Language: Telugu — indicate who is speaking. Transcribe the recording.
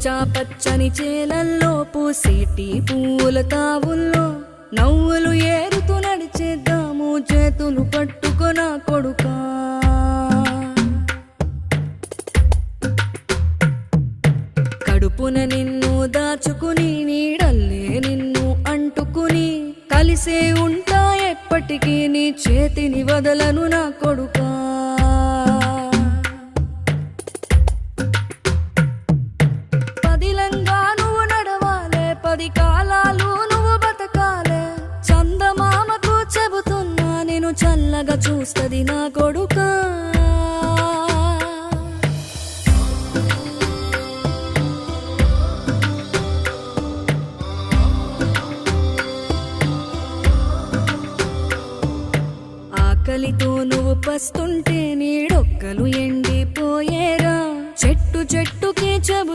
Speaker 1: పచ్చా పచ్చని చేలల్లో పూసేటి పూల తావుల్లో నవ్వులు ఏరుతూ నడిచేద్దాము చేతులు పట్టుకొన కొడుకా. కడుపున నిన్ను దాచుకుని నీడల్లే నిన్ను అంటుకుని కలిసే ఉంటా ఎప్పటికీ నీ చేతిని వదలను నా కొడుకా. పదిలంగా నువ్వు నడవాలే, 10 కాలాలు నువ్వు బతకాలే. చందమామకు చెబుతున్నా నేను చల్లగా చూస్తది నా కొడుకా. ఆకలితో నువ్వు పస్తుంటే నీడొక్కలు ఎండిపోయేరా. చెట్టు చెట్టుకే చెబుతా